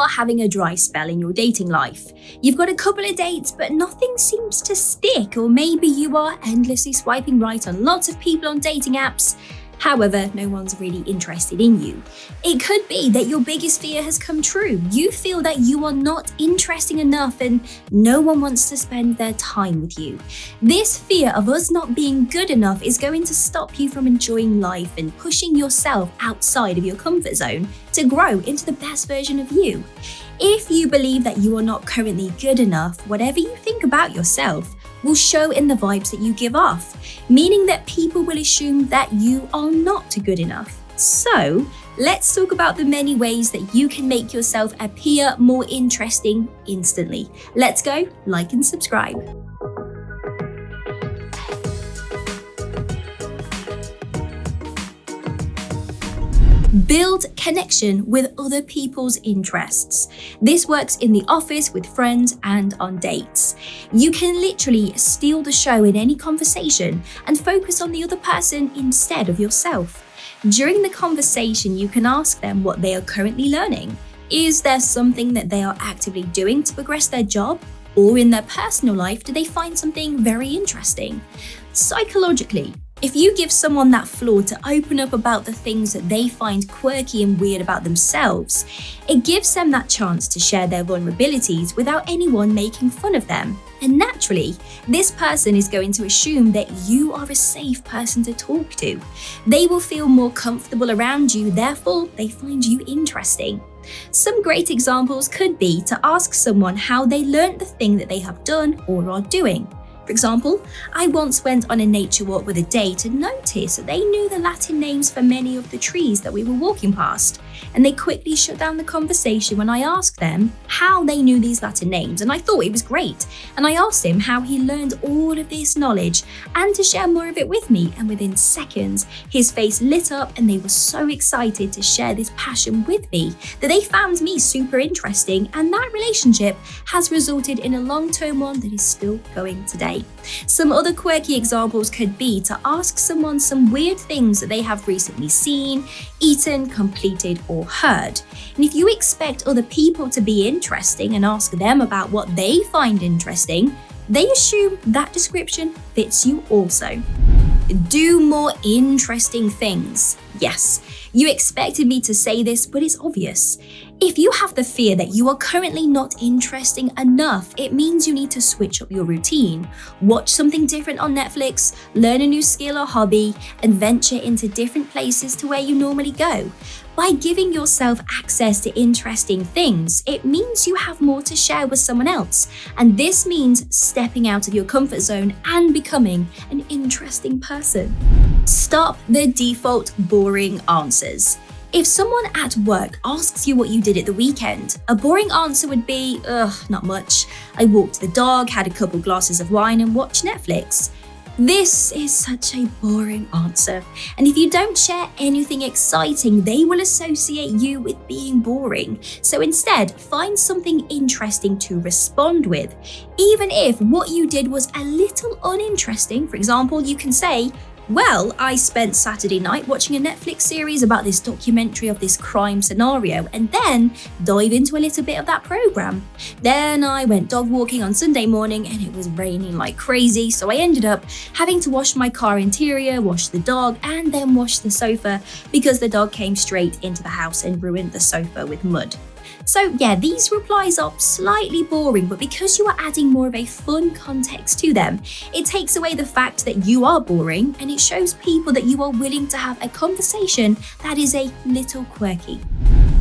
are having a dry spell in your dating life. You've got a couple of dates, but nothing seems to stick, or maybe you are endlessly swiping right on lots of people on dating apps. However, no one's really interested in you. It could be that your biggest fear has come true. You feel that you are not interesting enough and no one wants to spend their time with you. This fear of us not being good enough is going to stop you from enjoying life and pushing yourself outside of your comfort zone to grow into the best version of you. If you believe that you are not currently good enough, whatever you think about yourself will show in the vibes that you give off, meaning that people will assume that you are not good enough. So, let's talk about the many ways that you can make yourself appear more interesting instantly. Let's go, like and subscribe. Build connection with other people's interests. This works in the office, with friends, and on dates. You can literally steal the show in any conversation and focus on the other person instead of yourself. During the conversation, you can ask them what they are currently learning. Is there something that they are actively doing to progress their job? Or in their personal life, do they find something very interesting? Psychologically, if you give someone that floor to open up about the things that they find quirky and weird about themselves, it gives them that chance to share their vulnerabilities without anyone making fun of them. And naturally, this person is going to assume that you are a safe person to talk to. They will feel more comfortable around you, therefore they find you interesting. Some great examples could be to ask someone how they learned the thing that they have done or are doing. For example, I once went on a nature walk with a date and noticed that they knew the Latin names for many of the trees that we were walking past, and they quickly shut down the conversation when I asked them how they knew these Latin names, and I thought it was great. And I asked him how he learned all of this knowledge and to share more of it with me, and within seconds, his face lit up and they were so excited to share this passion with me that they found me super interesting, and that relationship has resulted in a long-term one that is still going today. Some other quirky examples could be to ask someone some weird things that they have recently seen, eaten, completed, or heard. And if you expect other people to be interesting and ask them about what they find interesting, they assume that description fits you also. Do more interesting things. Yes, you expected me to say this, but it's obvious. If you have the fear that you are currently not interesting enough, it means you need to switch up your routine. Watch something different on Netflix, learn a new skill or hobby, and venture into different places to where you normally go. By giving yourself access to interesting things, it means you have more to share with someone else. And this means stepping out of your comfort zone and becoming an interesting person. Stop the default boring answers. If someone at work asks you what you did at the weekend, a boring answer would be, not much. I walked the dog, had a couple glasses of wine, and watched Netflix. This is such a boring answer. And if you don't share anything exciting, they will associate you with being boring. So instead, find something interesting to respond with. Even if what you did was a little uninteresting, for example, you can say, well, I spent Saturday night watching a Netflix series about this documentary of this crime scenario, and then dive into a little bit of that program. Then I went dog walking on Sunday morning and it was raining like crazy, so I ended up having to wash my car interior, wash the dog, and then wash the sofa because the dog came straight into the house and ruined the sofa with mud. So yeah, these replies are slightly boring, but because you are adding more of a fun context to them, it takes away the fact that you are boring, and it shows people that you are willing to have a conversation that is a little quirky.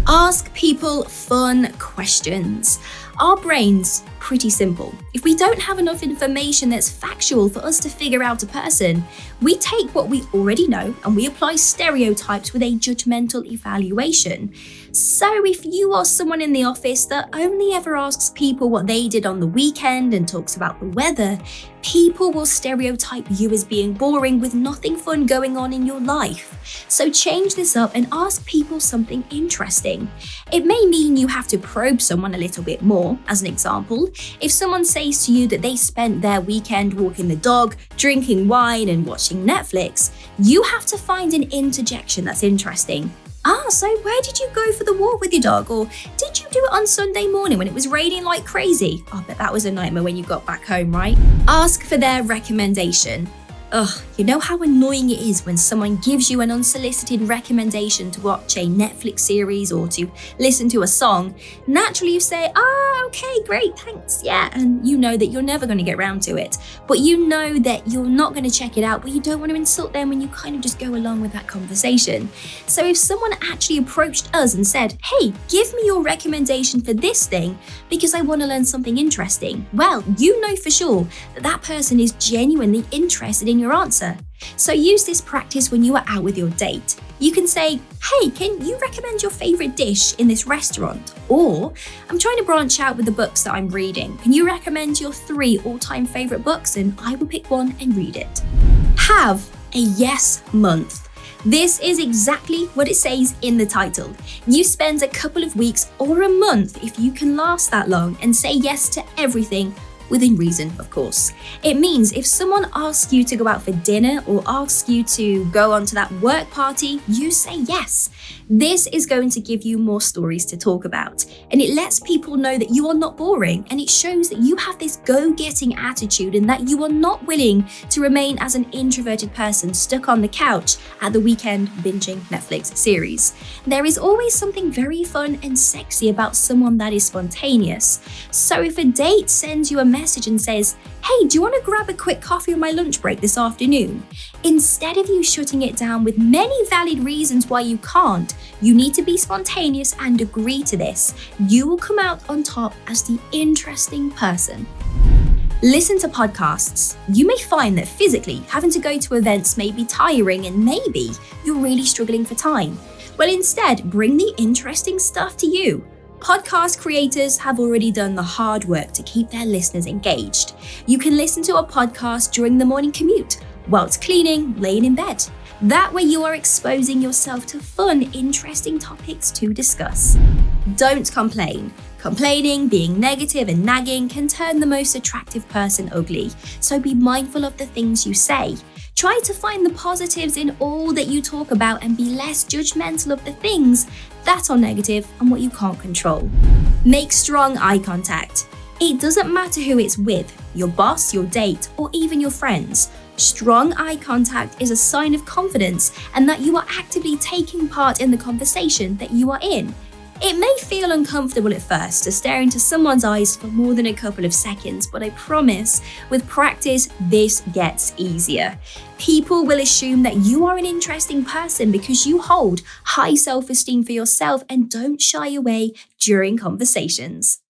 Ask people fun questions. Our brain's pretty simple. If we don't have enough information that's factual for us to figure out a person, we take what we already know and we apply stereotypes with a judgmental evaluation. So if you are someone in the office that only ever asks people what they did on the weekend and talks about the weather, people will stereotype you as being boring with nothing fun going on in your life. So change this up and ask people something interesting. It may mean you have to probe someone a little bit more. As an example, if someone says to you that they spent their weekend walking the dog, drinking wine and watching Netflix, you have to find an interjection that's interesting. So where did you go for the walk with your dog? Or did did you do it on Sunday morning when it was raining like crazy? Oh, but that was a nightmare when you got back home, right? Ask for their recommendation. Ugh, you know how annoying it is when someone gives you an unsolicited recommendation to watch a Netflix series or to listen to a song. Naturally you say, okay, great, thanks, yeah, and you know that you're never going to get round to it. But you know that you're not going to check it out, but you don't want to insult them when you kind of just go along with that conversation. So if someone actually approached us and said, hey, give me your recommendation for this thing because I want to learn something interesting, well, you know for sure that that person is genuinely interested in your answer. So use this practice when you are out with your date. You can say, hey, can you recommend your favorite dish in this restaurant? Or, I'm trying to branch out with the books that I'm reading. Can you recommend your 3 all-time favorite books and I will pick one and read it? Have a yes month. This is exactly what it says in the title. You spend a couple of weeks or a month, if you can last that long, and say yes to everything within reason, of course. It means if someone asks you to go out for dinner or asks you to go on to that work party, you say yes. This is going to give you more stories to talk about, and it lets people know that you are not boring, and it shows that you have this go-getting attitude and that you are not willing to remain as an introverted person stuck on the couch at the weekend binging Netflix series. There is always something very fun and sexy about someone that is spontaneous. So if a date sends you a message and says, hey, do you want to grab a quick coffee on my lunch break this afternoon? Instead of you shutting it down with many valid reasons why you can't, you need to be spontaneous and agree to this. You will come out on top as the interesting person. Listen to podcasts. You may find that physically having to go to events may be tiring and maybe you're really struggling for time. Well, instead, bring the interesting stuff to you. Podcast creators have already done the hard work to keep their listeners engaged. You can listen to a podcast during the morning commute, whilst cleaning, laying in bed. That way you are exposing yourself to fun, interesting topics to discuss. Don't complain. Complaining, being negative and nagging can turn the most attractive person ugly, so be mindful of the things you say. Try to find the positives in all that you talk about and be less judgmental of the things that are negative and what you can't control. Make strong eye contact. It doesn't matter who it's with, your boss, your date, or even your friends. Strong eye contact is a sign of confidence and that you are actively taking part in the conversation that you are in. It may feel uncomfortable at first to stare into someone's eyes for more than a couple of seconds, but I promise, with practice, this gets easier. People will assume that you are an interesting person because you hold high self-esteem for yourself and don't shy away during conversations.